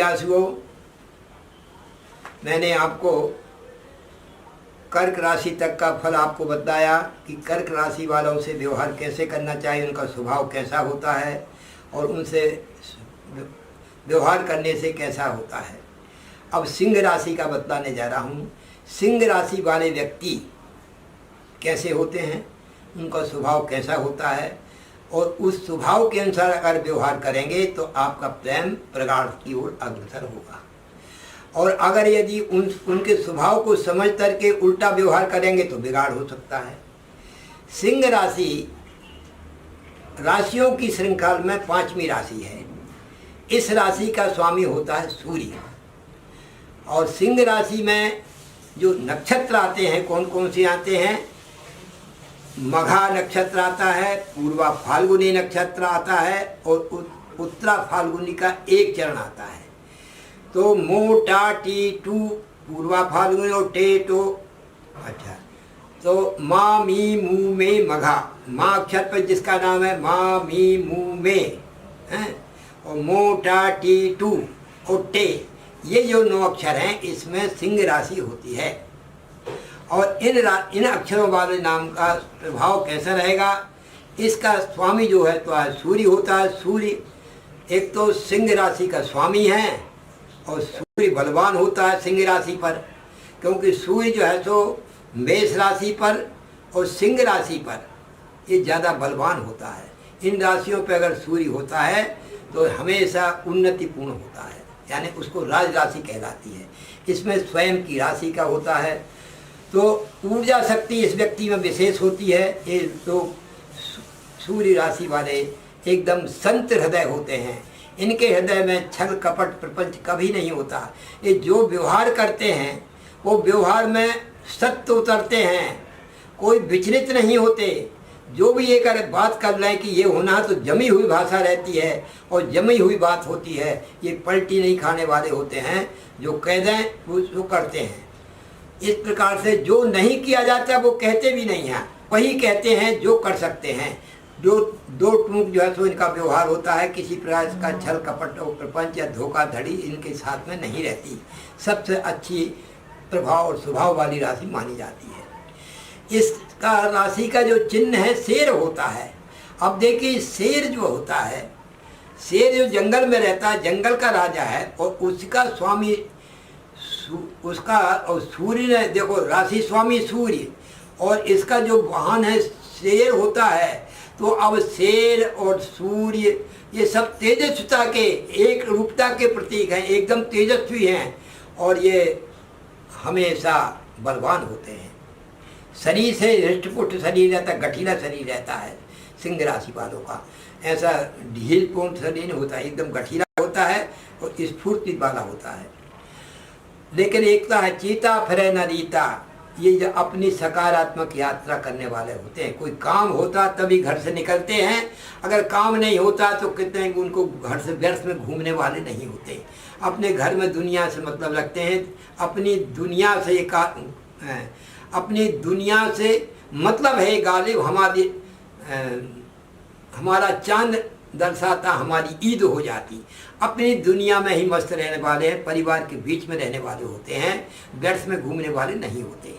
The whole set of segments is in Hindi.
जिज्ञासुओं, मैंने आपको कर्क राशि तक का फल आपको बताया कि कर्क राशि वालों से व्यवहार कैसे करना चाहिए, उनका स्वभाव कैसा होता है और उनसे व्यवहार करने से कैसा होता है। अब सिंह राशि का बताने जा रहा हूँ। सिंह राशि वाले व्यक्ति कैसे होते हैं, उनका स्वभाव कैसा होता है और उस स्वभाव के अनुसार अगर व्यवहार करेंगे तो आपका प्रेम प्रगाढ़ की ओर अग्रसर होगा। और अगर यदि उनके स्वभाव को समझ करके उल्टा व्यवहार करेंगे तो बिगाड़ हो सकता है। सिंह राशि राशियों की श्रृंखला में 5वीं राशि है। इस राशि का स्वामी होता है सूर्य। और सिंह राशि में जो नक्षत्र आते हैं, कौन कौन से आते हैं? मघा नक्षत्र आता है, पूर्वा फाल्गुनी नक्षत्र आता है और उत्तरा फाल्गुनी का एक चरण आता है। तो मो टा टी टू पूर्वा फाल्गुनी और टे टो, अच्छा, तो मा मी मू में मघा, माँ अक्षर पर जिसका नाम है मा मी मू में है, और मो टा टी टू और टे, ये जो 9 अक्षर हैं इसमें सिंह राशि होती है। और इन अक्षरों वाले नाम का प्रभाव कैसा रहेगा? इसका स्वामी जो है तो सूर्य होता है। सूर्य एक तो सिंह राशि का स्वामी है और सूर्य बलवान होता है सिंह राशि पर, क्योंकि सूर्य जो है तो मेष राशि पर और सिंह राशि पर ये ज़्यादा बलवान होता है। इन राशियों पर अगर सूर्य होता है तो हमेशा उन्नतिपूर्ण होता है, यानी उसको राज राशि कहलाती है। इसमें स्वयं की राशि का होता है, तो ऊर्जा शक्ति इस व्यक्ति में विशेष होती है। ये तो सूर्य राशि वाले एकदम संत हृदय होते हैं। इनके हृदय में छल कपट प्रपंच कभी नहीं होता। ये जो व्यवहार करते हैं वो व्यवहार में सत्य उतरते हैं, कोई विचलित नहीं होते। जो भी ये बात कर रहे हैं कि ये होना तो जमी हुई भाषा रहती है और जमी हुई बात होती है। ये पलटी नहीं खाने वाले होते हैं, जो कह दें वो करते हैं। इस प्रकार से जो नहीं किया जाता वो कहते भी नहीं हैं, वही कहते हैं जो कर सकते हैं। जो दो टूक जो है तो इनका व्यवहार होता है, किसी प्रकार का छल कपट और प्रपंच या धोखाधड़ी इनके साथ में नहीं रहती। सबसे अच्छी प्रभाव और स्वभाव वाली राशि मानी जाती है। इसका राशि का जो चिन्ह है शेर होता है। अब देखिए शेर जो होता है, शेर जो जंगल में रहता है, जंगल का राजा है और उसका स्वामी उसका और सूर्य ने, देखो राशि स्वामी सूर्य और इसका जो वाहन है शेर होता है। तो अब शेर और सूर्य ये सब तेजस्विता के एक रूपता के प्रतीक हैं, एकदम तेजस्वी हैं और ये हमेशा बलवान होते हैं। शरीर से हृष्टपुष्ट शरीर रहता है, गठीला शरीर रहता है सिंह राशि वालों का। ऐसा ढीलपूर्ण शरीर नहीं होता, एकदम गठीला होता है और स्फूर्ति वाला होता है। लेकिन एकता है चीता फिरे न रीता, ये जो अपनी सकारात्मक यात्रा करने वाले होते हैं। कोई काम होता तभी घर से निकलते हैं, अगर काम नहीं होता तो कितने उनको घर से व्यर्थ में घूमने वाले नहीं होते। अपने घर में दुनिया से मतलब रखते हैं, अपनी दुनिया से अपनी दुनिया से मतलब है गालिब हमारा चांद दर्शाता हमारी ईद हो जाती। अपनी दुनिया में ही मस्त रहने वाले हैं, परिवार के बीच में रहने वाले होते हैं, व्यर्थ में घूमने वाले नहीं होते।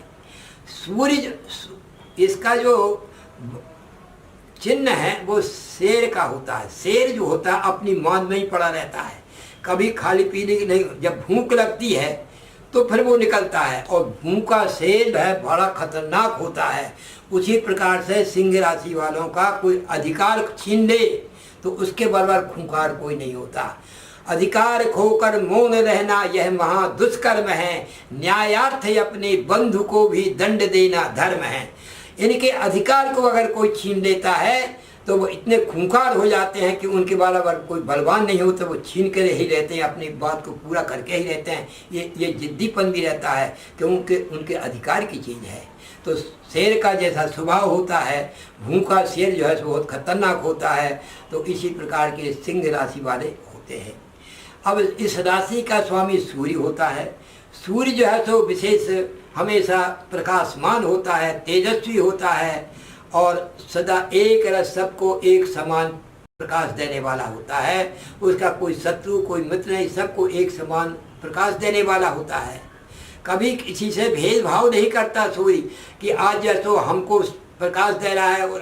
सूर्य इसका जो चिन्ह है वो शेर का होता है। शेर जो होता है अपनी मान में ही पड़ा रहता है, कभी खाली पीने की नहीं। जब भूख लगती है तो फिर वो निकलता है और भूखा शेर है बड़ा खतरनाक होता है। उसी प्रकार से सिंह राशि वालों का कोई अधिकार छीन ले तो उसके बराबर खूंखार कोई नहीं होता। अधिकार खोकर मौन रहना यह महा दुष्कर्म है, न्यायार्थ अपने बंधु को भी दंड देना धर्म है। इनके अधिकार को अगर कोई छीन लेता है तो वो इतने खूंखार हो जाते हैं कि उनके बराबर कोई बलवान नहीं होता, वो छीन कर ही रहते हैं, अपनी बात को पूरा करके ही रहते हैं। ये जिद्दीपन भी रहता है क्योंकि उनके अधिकार की चीज़ है। तो शेर का जैसा स्वभाव होता है, भूखा शेर जो है बहुत खतरनाक होता है। तो इसी प्रकार के सिंह राशि वाले होते हैं। अब इस राशि का स्वामी सूर्य होता है। सूर्य जो है तो विशेष हमेशा प्रकाशमान होता है, तेजस्वी होता है और सदा एक रस सबको एक समान प्रकाश देने वाला होता है, उसका कोई शत्रु कोई मित्र नहीं, सबको एक समान प्रकाश देने वाला होता है। कभी किसी से भेदभाव नहीं करता सूर्य कि आज जैसो हमको प्रकाश दे रहा है और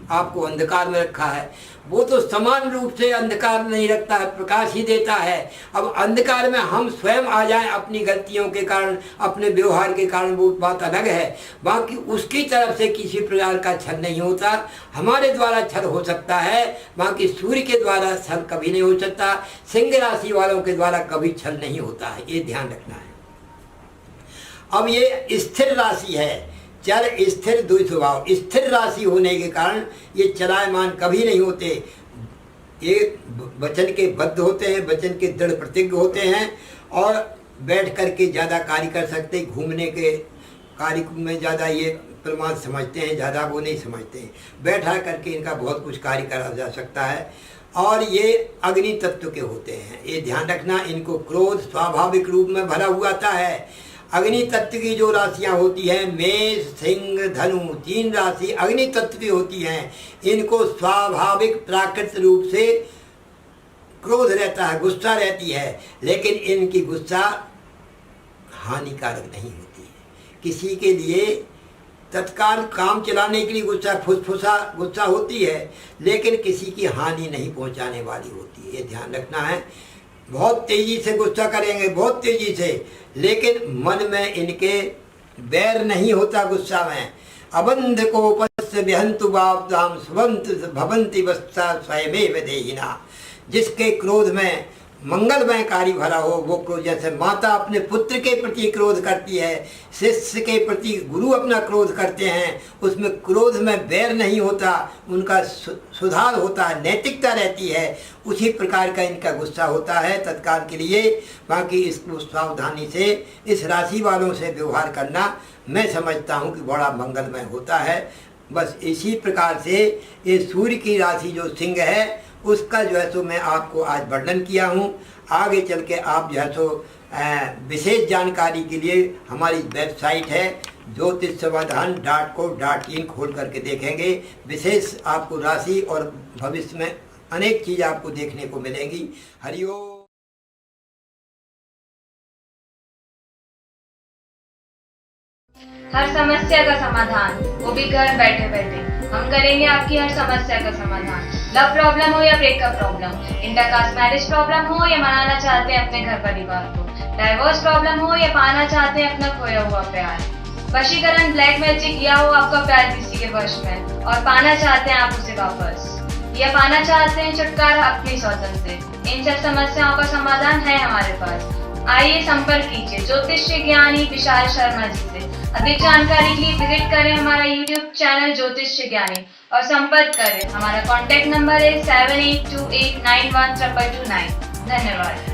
आपको अंधकार में रखा है। वो तो समान रूप से अंधकार नहीं रखता है, प्रकाश ही देता है। अब अंधकार में हम स्वयं आ जाएं अपनी गलतियों के कारण, अपने व्यवहार के कारण, वो बात अलग है। बाकी उसकी तरफ से किसी प्रकार का छल नहीं होता। हमारे द्वारा छल हो सकता है, बाकी सूर्य के द्वारा छल कभी नहीं हो सकता। सिंह राशि वालों के द्वारा कभी छल नहीं होता है, ये ध्यान रखना है। अब ये स्थिर राशि है, चल स्थिर द्वि स्वभाव, स्थिर राशि होने के कारण ये चलायमान कभी नहीं होते। ये वचन के बद्ध होते हैं, वचन के दृढ़ प्रतिज्ञ होते हैं और बैठ करके ज़्यादा कार्य कर सकते। घूमने के कार्य में ज़्यादा ये प्रमाद समझते हैं, ज़्यादा वो नहीं समझते हैं। बैठा करके इनका बहुत कुछ कार्य करा जा सकता है। और ये अग्नि तत्व के होते हैं, ये ध्यान रखना। इनको क्रोध स्वाभाविक रूप में भरा हुआ आता है। अग्नि तत्व की जो राशियां होती हैं, मेष सिंह धनु, 3 राशि अग्नि तत्व की होती हैं। इनको स्वाभाविक प्राकृतिक रूप से क्रोध रहता है, गुस्सा रहती है, लेकिन इनकी गुस्सा हानिकारक नहीं होती है। किसी के लिए तत्काल काम चलाने के लिए गुस्सा फुसफुसा गुस्सा होती है, लेकिन किसी की हानि नहीं पहुंचाने वाली होती है, ये ध्यान रखना है। बहुत तेजी से गुस्सा करेंगे, बहुत तेजी से, लेकिन मन में इनके बैर नहीं होता गुस्सा में। अबंध को उपस्य विहंतु बापदाम सुबंत भवंति वस्ता स्वयमेव देहिना। जिसके क्रोध में मंगलमय कार्य भरा हो वो क्रोध, जैसे माता अपने पुत्र के प्रति क्रोध करती है, शिष्य के प्रति गुरु अपना क्रोध करते हैं, उसमें क्रोध में बैर नहीं होता, उनका सुधार होता है, नैतिकता रहती है। उसी प्रकार का इनका गुस्सा होता है तत्काल के लिए। बाकी इसको सावधानी से इस राशि वालों से व्यवहार करना मैं समझता हूँ कि बड़ा मंगलमय होता है। बस इसी प्रकार से ये सूर्य की राशि जो सिंह है उसका जो है सो मैं आपको आज वर्णन किया हूँ। आगे चल के आप जो है सो विशेष जानकारी के लिए हमारी वेबसाइट है ज्योतिषसमाधान.co.in खोल करके देखेंगे। विशेष आपको राशि और भविष्य में अनेक चीज़ आपको देखने को मिलेंगी। हरिओम। हर समस्या का समाधान, वो भी घर बैठे बैठे। हम करेंगे आपकी हर समस्या का समाधान। लव प्रॉब्लम हो या breakup problem, intercaste marriage problem हो या मनाना चाहते हैं अपने घर परिवार को, डाइवोर्स प्रॉब्लम हो या पाना चाहते हैं अपना खोया हुआ प्यार, वशीकरण ब्लैक मैजिक किया हो आपका प्यार किसी के वश में और पाना चाहते हैं आप उसे वापस, या पाना चाहते हैं छुटकारा अपनी सौतन से, इन सब समस्याओं का समाधान है हमारे पास। आइए संपर्क कीजिए ज्योतिष ज्ञानी विशाल शर्मा जी से। अधिक जानकारी के लिए विजिट करें हमारा YouTube चैनल ज्योतिष ज्ञानी और संपर्क करें। हमारा कॉन्टैक्ट नंबर है 7828912229। धन्यवाद।